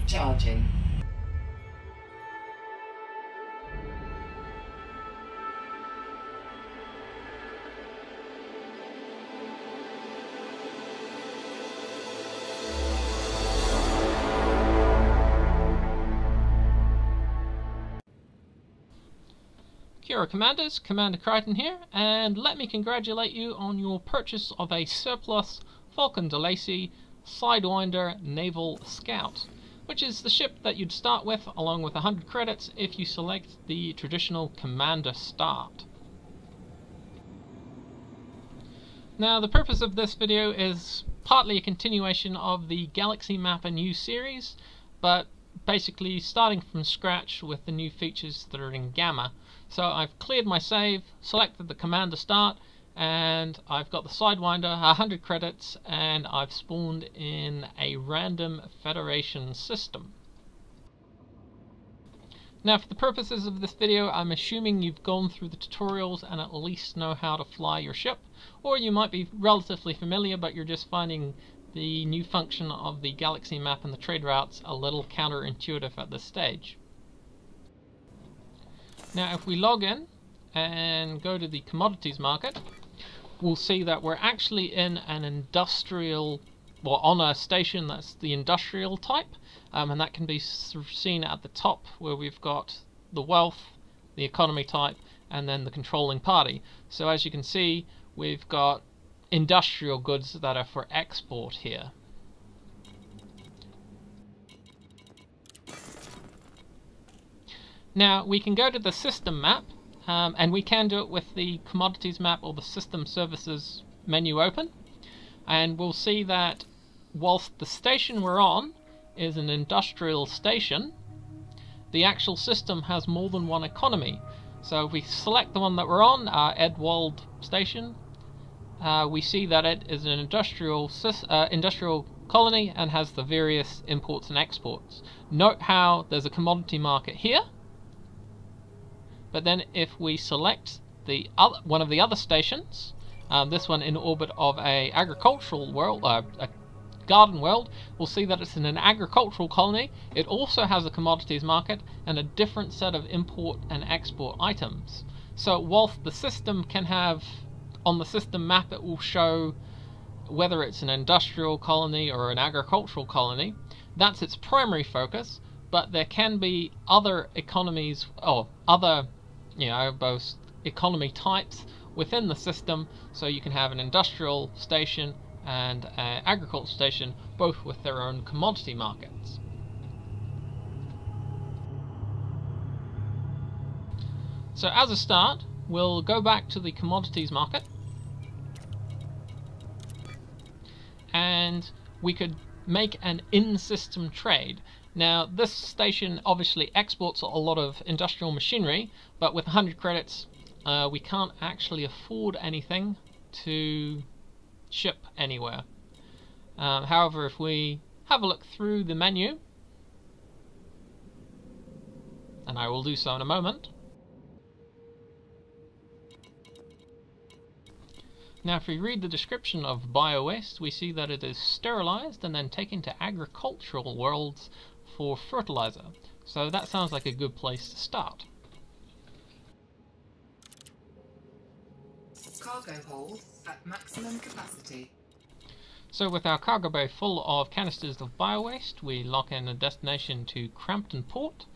Charging. Kia ora Commanders, Commander Crichton here, and let me congratulate you on your purchase of a surplus Falcon de Lacy Sidewinder Naval Scout, which is the ship that you'd start with along with 100 credits if you select the traditional Commander start. Now the purpose of this video is partly a continuation of the Galaxy Map and New series, but basically starting from scratch with the new features that are in Gamma. So I've cleared my save, selected the Commander start, and I've got the Sidewinder, 100 credits, and I've spawned in a random Federation system. Now for the purposes of this video, I'm assuming you've gone through the tutorials and at least know how to fly your ship, or you might be relatively familiar but you're just finding the new function of the Galaxy Map and the trade routes a little counterintuitive at this stage. Now if we log in and go to the commodities market, we'll see that we're actually in an industrial, well, on a station that's the industrial type, and that can be seen at the top where we've got the wealth, the economy type, and then the controlling party. So as you can see, we've got industrial goods that are for export here. Now we can go to the system map, and we can do it with the commodities map or the system services menu open, and we'll see that whilst the station we're on is an industrial station, the actual system has more than one economy. So if we select the one that we're on, our Edwald station, we see that it is an industrial colony and has the various imports and exports. Note how there's a commodity market here, but then if we select the one of the other stations, this one in orbit of a agricultural world, a garden world, we'll see that it's in an agricultural colony. It also has a commodities market and a different set of import and export items. So whilst the system can have, on the system map it will show whether it's an industrial colony or an agricultural colony, that's its primary focus, but there can be other economies, or other, both economy types within the system, so you can have an industrial station and an agricultural station, both with their own commodity markets. So as a start, we'll go back to the commodities market, and we could make an in-system trade. Now this station obviously exports a lot of industrial machinery, but with 100 credits we can't actually afford anything to ship anywhere. However, if we have a look through the menu, and I will do so in a moment. Now if we read the description of bio-waste, we see that it is sterilized and then taken to agricultural worlds for fertilizer. So that sounds like a good place to start. Cargo hold at maximum capacity. So with our cargo bay full of canisters of bio-waste, we lock in a destination to Crampton Port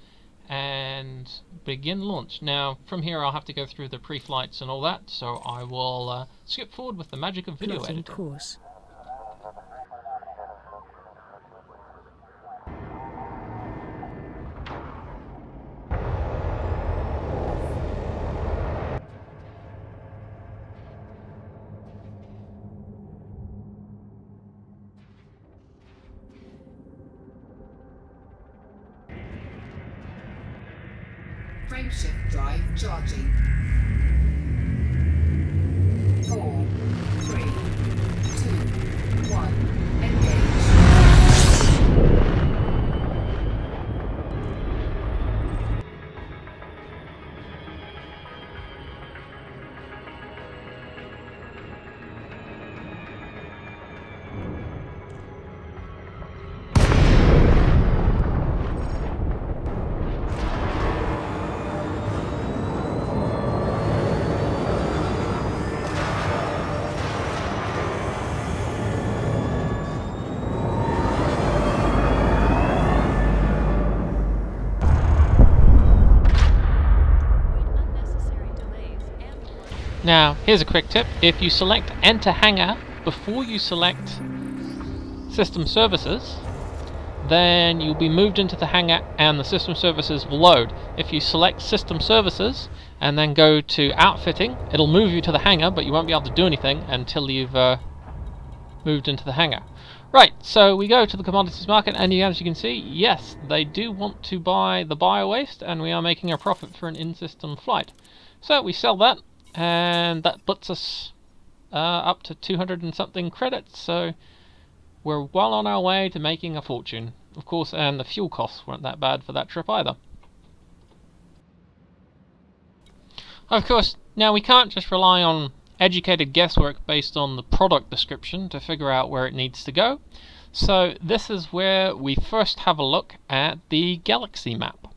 and begin launch. Now from here I'll have to go through the pre-flights and all that, so I will skip forward with the magic of video Plotting editing. course. Frameshift drive charging. 4, 3, 2, 1, engage. Now, here's a quick tip. If you select Enter Hangar before you select System Services, then you'll be moved into the hangar and the System Services will load. If you select System Services and then go to Outfitting, it'll move you to the hangar, but you won't be able to do anything until you've moved into the hangar. Right, so we go to the commodities market, and as you can see, yes, they do want to buy the bio-waste, and we are making a profit for an in-system flight. So we sell that, and that puts us up to 200 and something credits, so we're well on our way to making a fortune. Of course, and the fuel costs weren't that bad for that trip either. Of course, now we can't just rely on educated guesswork based on the product description to figure out where it needs to go. So this is where we first have a look at the galaxy map.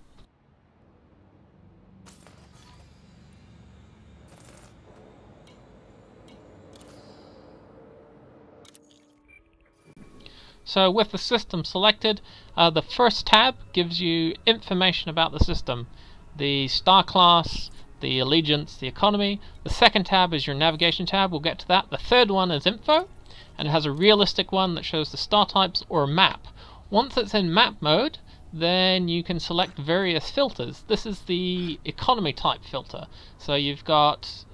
So with the system selected, the first tab gives you information about the system. The star class, the allegiance, the economy. The second tab is your navigation tab, we'll get to that. The third one is info, and it has a realistic one that shows the star types or a map. Once it's in map mode, then you can select various filters. This is the economy type filter. So you've got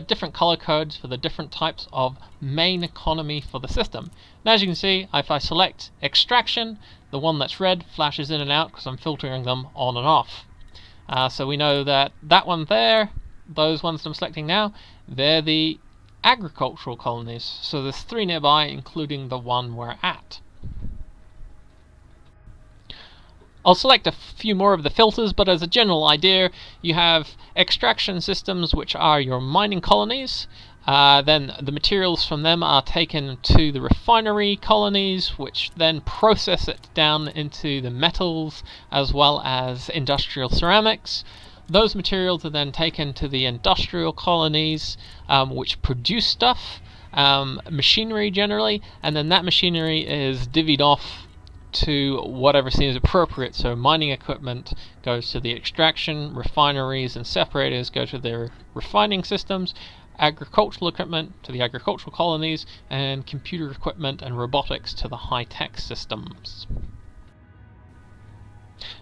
different color codes for the different types of main economy for the system. And as you can see, if I select extraction, the one that's red flashes in and out because I'm filtering them on and off. So we know that that one there, those ones I'm selecting now, they're the agricultural colonies. So there's 3 nearby, including the one we're at. I'll select a few more of the filters, but as a general idea, you have extraction systems, which are your mining colonies. Then the materials from them are taken to the refinery colonies, which then process it down into the metals as well as industrial ceramics. Those materials are then taken to the industrial colonies, which produce stuff, machinery generally, and then that machinery is divvied off to whatever seems appropriate. So mining equipment goes to the extraction, refineries and separators go to their refining systems, agricultural equipment to the agricultural colonies, and computer equipment and robotics to the high-tech systems.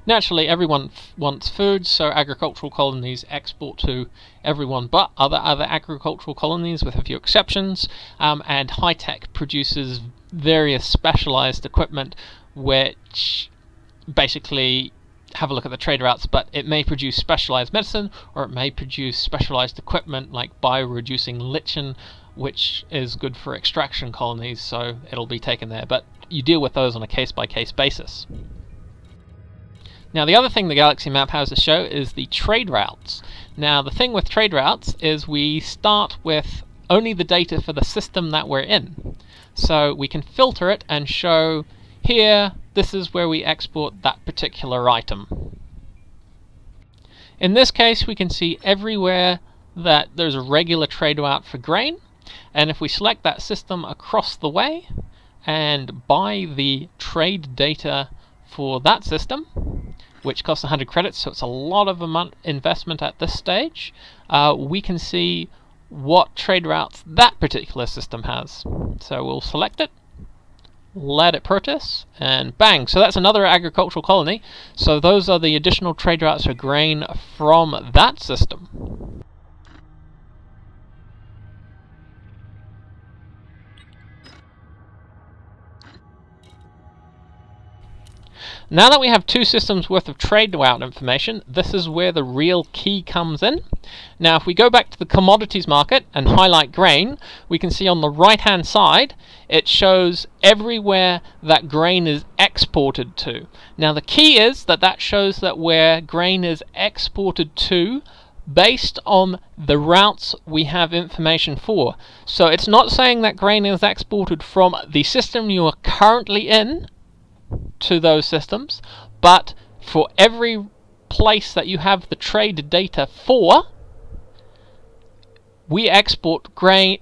Naturally, everyone wants food, so agricultural colonies export to everyone but other agricultural colonies, with a few exceptions, and high-tech produces various specialized equipment which basically have a look at the trade routes, but it may produce specialized medicine, or it may produce specialized equipment like bioreducing lichen, which is good for extraction colonies, so it'll be taken there, but you deal with those on a case-by-case basis. Now the other thing the galaxy map has to show is the trade routes. Now the thing with trade routes is we start with only the data for the system that we're in. So we can filter it and show here, this is where we export that particular item. In this case, we can see everywhere that there's a regular trade route for grain, and if we select that system across the way and buy the trade data for that system, which costs 100 credits, so it's a lot of investment at this stage, we can see what trade routes that particular system has. So we'll select it, let it purchase, and bang! So that's another agricultural colony. So those are the additional trade routes for grain from that system. Now that we have 2 systems worth of trade route information, this is where the real key comes in. Now if we go back to the commodities market and highlight grain, we can see on the right hand side it shows everywhere that grain is exported to. Now the key is that that shows that where grain is exported to based on the routes we have information for. So it's not saying that grain is exported from the system you are currently in to those systems, but for every place that you have the trade data for, we export grain,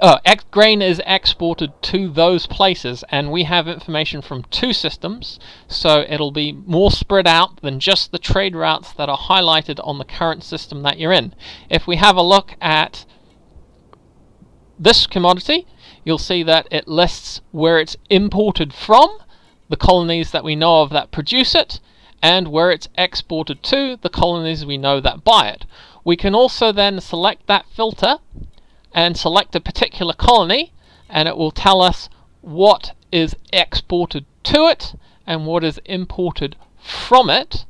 grain is exported to those places, and we have information from 2 systems, so it'll be more spread out than just the trade routes that are highlighted on the current system that you're in. If we have a look at this commodity, you'll see that it lists where it's imported from, the colonies that we know of that produce it, and where it's exported to, the colonies we know that buy it. We can also then select that filter and select a particular colony, and it will tell us what is exported to it and what is imported from it.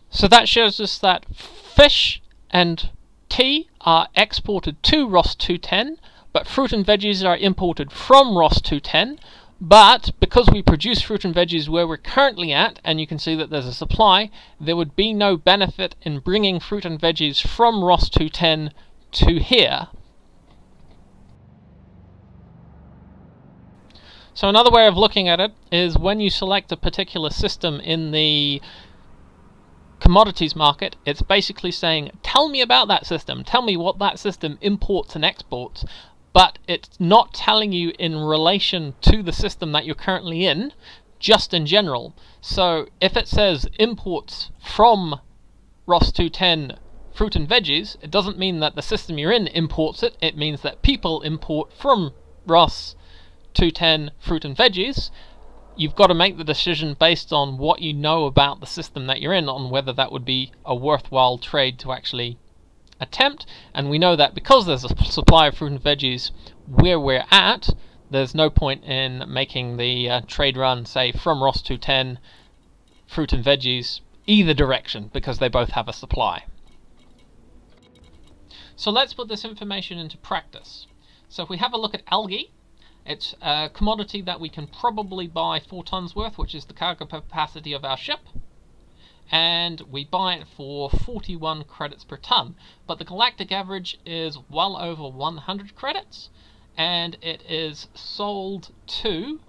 So that shows us that fish and tea are exported to Ross 210, but fruit and veggies are imported from Ross 210. But because we produce fruit and veggies where we're currently at, and you can see that there's a supply, there would be no benefit in bringing fruit and veggies from Ross 210 to here. So another way of looking at it is when you select a particular system in the commodities market, it's basically saying, tell me about that system, tell me what that system imports and exports, but it's not telling you in relation to the system that you're currently in, just in general. So if it says imports from Ross 210 fruit and veggies, it doesn't mean that the system you're in imports it, it means that people import from Ross 210 fruit and veggies. You've got to make the decision based on what you know about the system that you're in, on whether that would be a worthwhile trade to actually attempt. And we know that because there's a supply of fruit and veggies where we're at, there's no point in making the trade run, say, from Ross 210 fruit and veggies either direction, because they both have a supply. So let's put this information into practice. So if we have a look at algae, it's a commodity that we can probably buy 4 tons worth, which is the cargo capacity of our ship. And we buy it for 41 credits per ton. But the galactic average is well over 100 credits, and it is sold to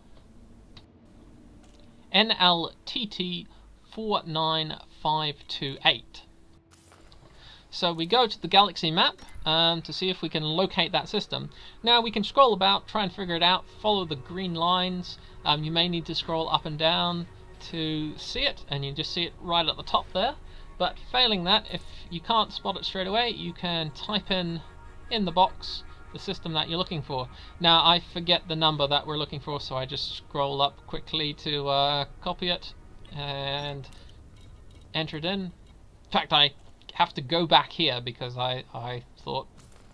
NLTT 49528. So we go to the galaxy map to see if we can locate that system. Now we can scroll about, try and figure it out, follow the green lines. You may need to scroll up and down to see it, and you just see it right at the top there. But failing that, if you can't spot it straight away, you can type in the box the system that you're looking for. Now I forget the number that we're looking for, so I just scroll up quickly to copy it and enter it in. In fact, I have to go back here because I thought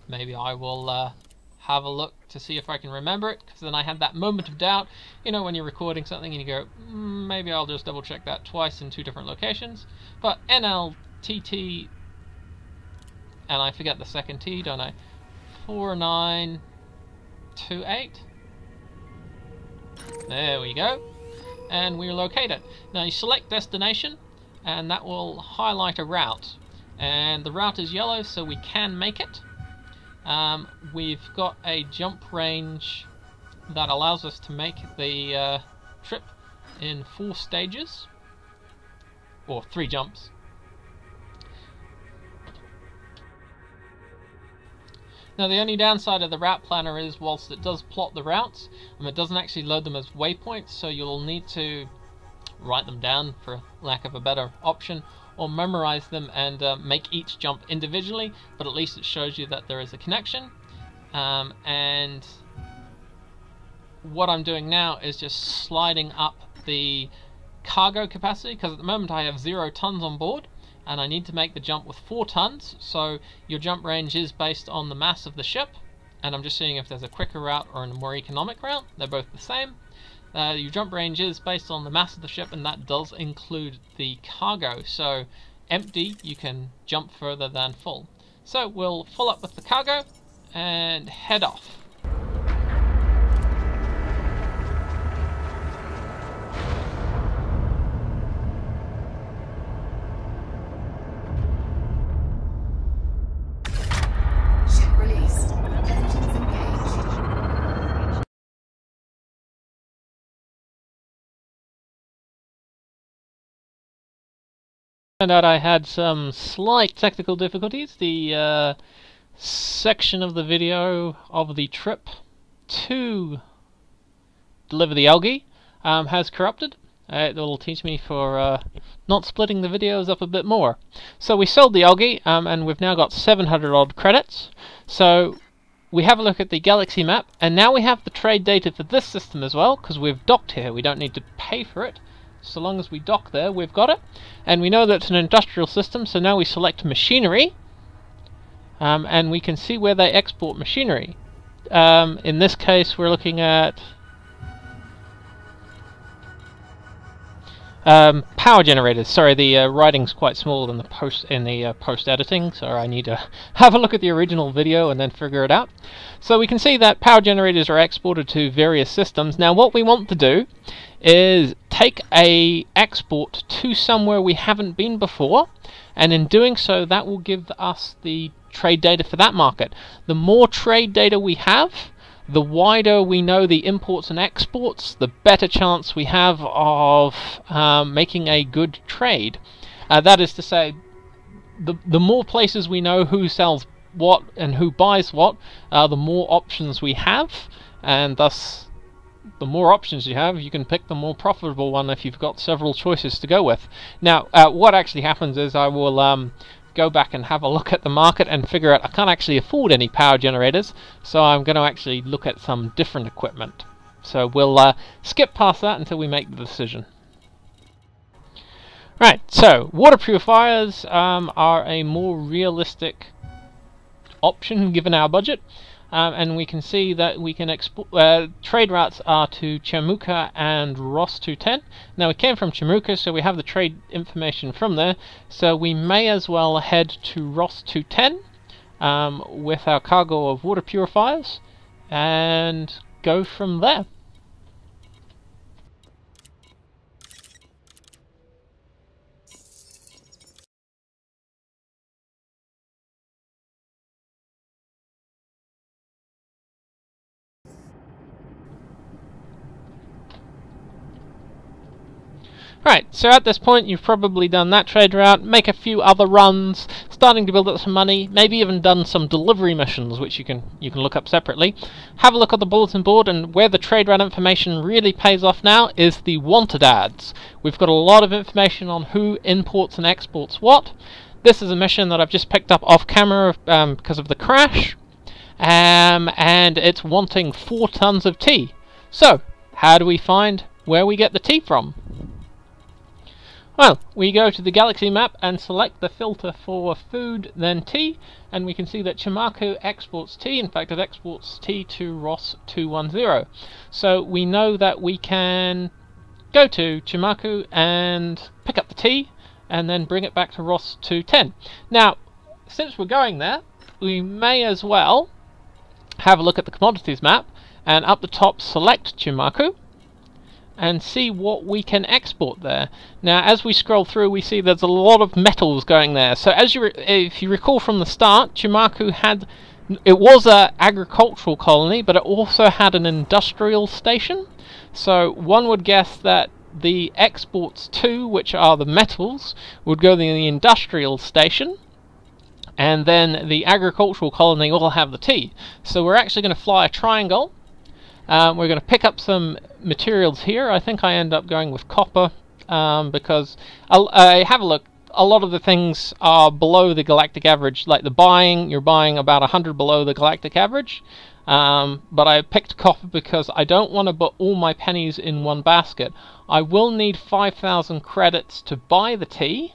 maybe I will have a look to see if I can remember it, because then I had that moment of doubt, you know, when you're recording something and you go, maybe I'll just double check that twice in 2 different locations. But NLTT, and I forget the second T, don't I? 4928. There we go. And we locate it. Now you select destination, and that will highlight a route. And the route is yellow, so we can make it. We've got a jump range that allows us to make the trip in 4 stages, or 3 jumps. Now the only downside of the route planner is, whilst it does plot the routes, it doesn't actually load them as waypoints, so you'll need to write them down, for lack of a better option, or memorize them and make each jump individually, but at least it shows you that there is a connection. And what I'm doing now is just sliding up the cargo capacity, because at the moment I have 0 tons on board, and I need to make the jump with 4 tons, so your jump range is based on the mass of the ship, and I'm just seeing if there's a quicker route or a more economic route. They're both the same. Your jump range is based on the mass of the ship, and that does include the cargo. So empty, you can jump further than full. So we'll fill up with the cargo and head off. Ship released. Engines engaged. Turned out I had some slight technical difficulties. The section of the video of the trip to deliver the algae has corrupted. It will teach me for not splitting the videos up a bit more. So we sold the algae, and we've now got 700 odd credits. So we have a look at the galaxy map, and now we have the trade data for this system as well, because we've docked here. We don't need to pay for it. So long as we dock there, we've got it. And we know that it's an industrial system, so now we select machinery, and we can see where they export machinery. In this case, we're looking at power generators. Sorry, the writing's quite small in the post editing, so I need to have a look at the original video and then figure it out. So we can see that power generators are exported to various systems. Now what we want to do is take a export to somewhere we haven't been before, and in doing so that will give us the trade data for that market. The more trade data we have, the wider we know the imports and exports, the better chance we have of making a good trade. That is to say, the more places we know who sells what and who buys what, the more options we have, and thus the more options you have, you can pick the more profitable one if you've got several choices to go with. Now, what actually happens is I will go back and have a look at the market and figure out I can't actually afford any power generators, so I'm going to actually look at some different equipment. So we'll skip past that until we make the decision. Right, so water purifiers are a more realistic option given our budget, and we can see that we can export. Trade routes are to Chamuka and Ross 210. Now we came from Chamuka, so we have the trade information from there, so we may as well head to Ross 210 with our cargo of water purifiers and go from there. Right, so at this point you've probably done that trade route, make a few other runs, starting to build up some money, maybe even done some delivery missions, which you can look up separately. Have a look at the bulletin board, and where the trade route information really pays off now is the wanted ads. We've got a lot of information on who imports and exports what. This is a mission that I've just picked up off camera because of the crash, and it's wanting 4 tons of tea. So, how do we find where we get the tea from? Well, we go to the galaxy map and select the filter for food, then tea, and we can see that Chimaku exports tea. In fact, it exports tea to Ross 210. So we know that we can go to Chimaku and pick up the tea, and then bring it back to Ross 210. Now, since we're going there, we may as well have a look at the commodities map, and up the top select Chimaku, and see what we can export there. Now, as we scroll through, we see there's a lot of metals going there. So, if you recall from the start, Chimaku was an agricultural colony, but it also had an industrial station. So, one would guess that the exports too, which are the metals, would go to the industrial station, and then the agricultural colony will have the tea. So, we're actually going to fly a triangle. We're going to pick up some materials here. I think I end up going with copper because I have a look. A lot of the things are below the galactic average, like you're buying about 100 below the galactic average. But I picked copper because I don't want to put all my pennies in one basket. I will need 5,000 credits to buy the tea,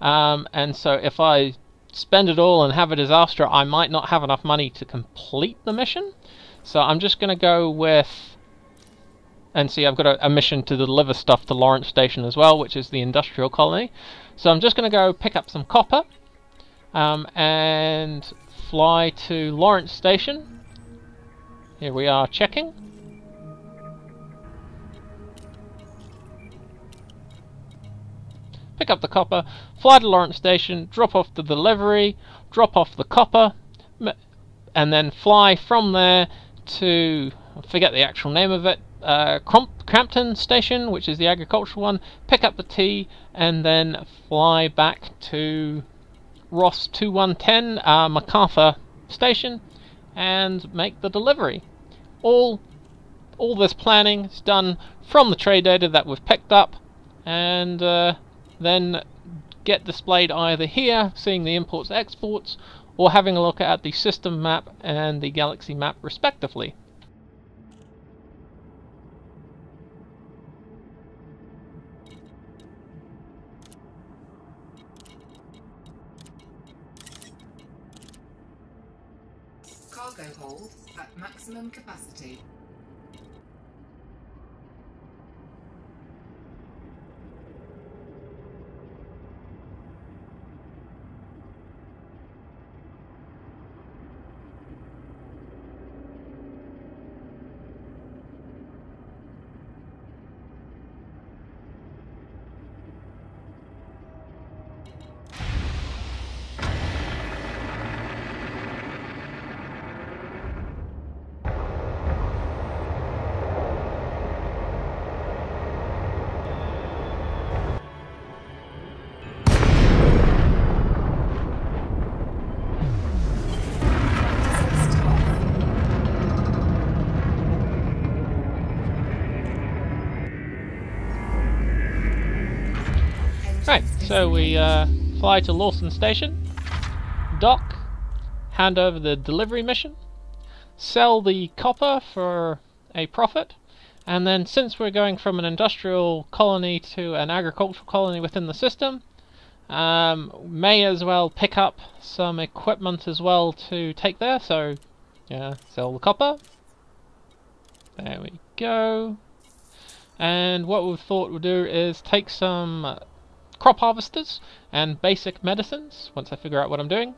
and so if I spend it all and have a disaster, I might not have enough money to complete the mission. So I'm just going to go with, and see, I've got a mission to deliver stuff to Lawrence Station as well, which is the industrial colony. So I'm just going to go pick up some copper and fly to Lawrence Station. Here we are checking. Pick up the copper, fly to Lawrence Station, drop off the delivery, drop off the copper, and then fly from there to, I forget the actual name of it, Crampton Station, which is the agricultural one, pick up the tea, and then fly back to Ross 2110, MacArthur Station, and make the delivery. All all this planning is done from the trade data that we've picked up, and then get displayed either here, seeing the imports exports, or having a look at the system map and the galaxy map respectively. Cargo hold at maximum capacity. Right, so we fly to Lawson Station, dock, hand over the delivery mission, sell the copper for a profit, and then since we're going from an industrial colony to an agricultural colony within the system, may as well pick up some equipment as well to take there, so yeah, sell the copper. There we go. And what we've thought we'll do is take some crop harvesters and basic medicines, once I figure out what I'm doing,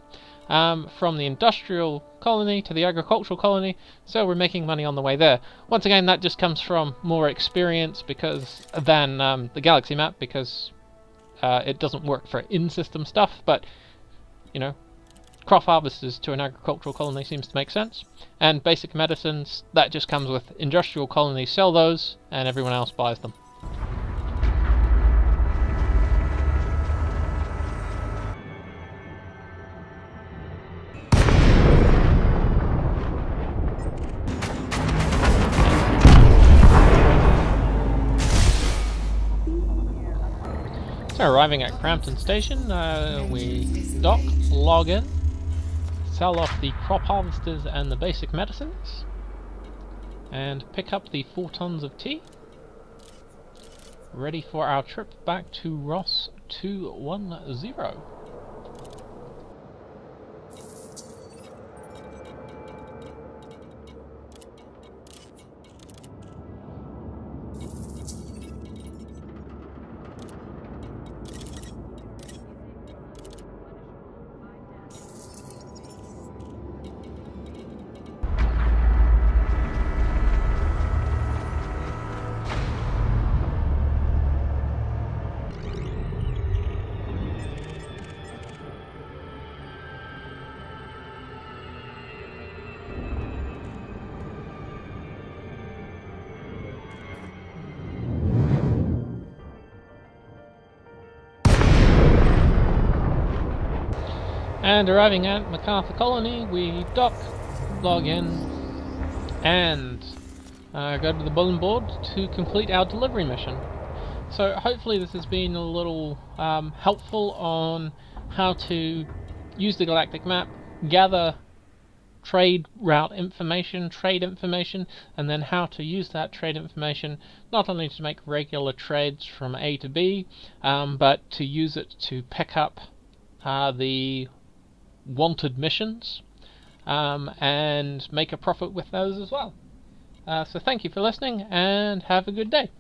from the industrial colony to the agricultural colony, so we're making money on the way there. Once again, that just comes from more experience than the galaxy map, because it doesn't work for in-system stuff, but, you know, crop harvesters to an agricultural colony seems to make sense. And basic medicines, that just comes with industrial colonies, sell those, and everyone else buys them. So arriving at Crampton Station, we dock, log in, sell off the crop harvesters and the basic medicines, and pick up the 4 tons of tea. Ready for our trip back to Ross 210. And arriving at MacArthur Colony, we dock, log in, and go to the bulletin board to complete our delivery mission. So hopefully this has been a little helpful on how to use the galactic map, gather trade route information, trade information, and then how to use that trade information not only to make regular trades from A to B, but to use it to pick up the wanted missions and make a profit with those as well. So thank you for listening and have a good day.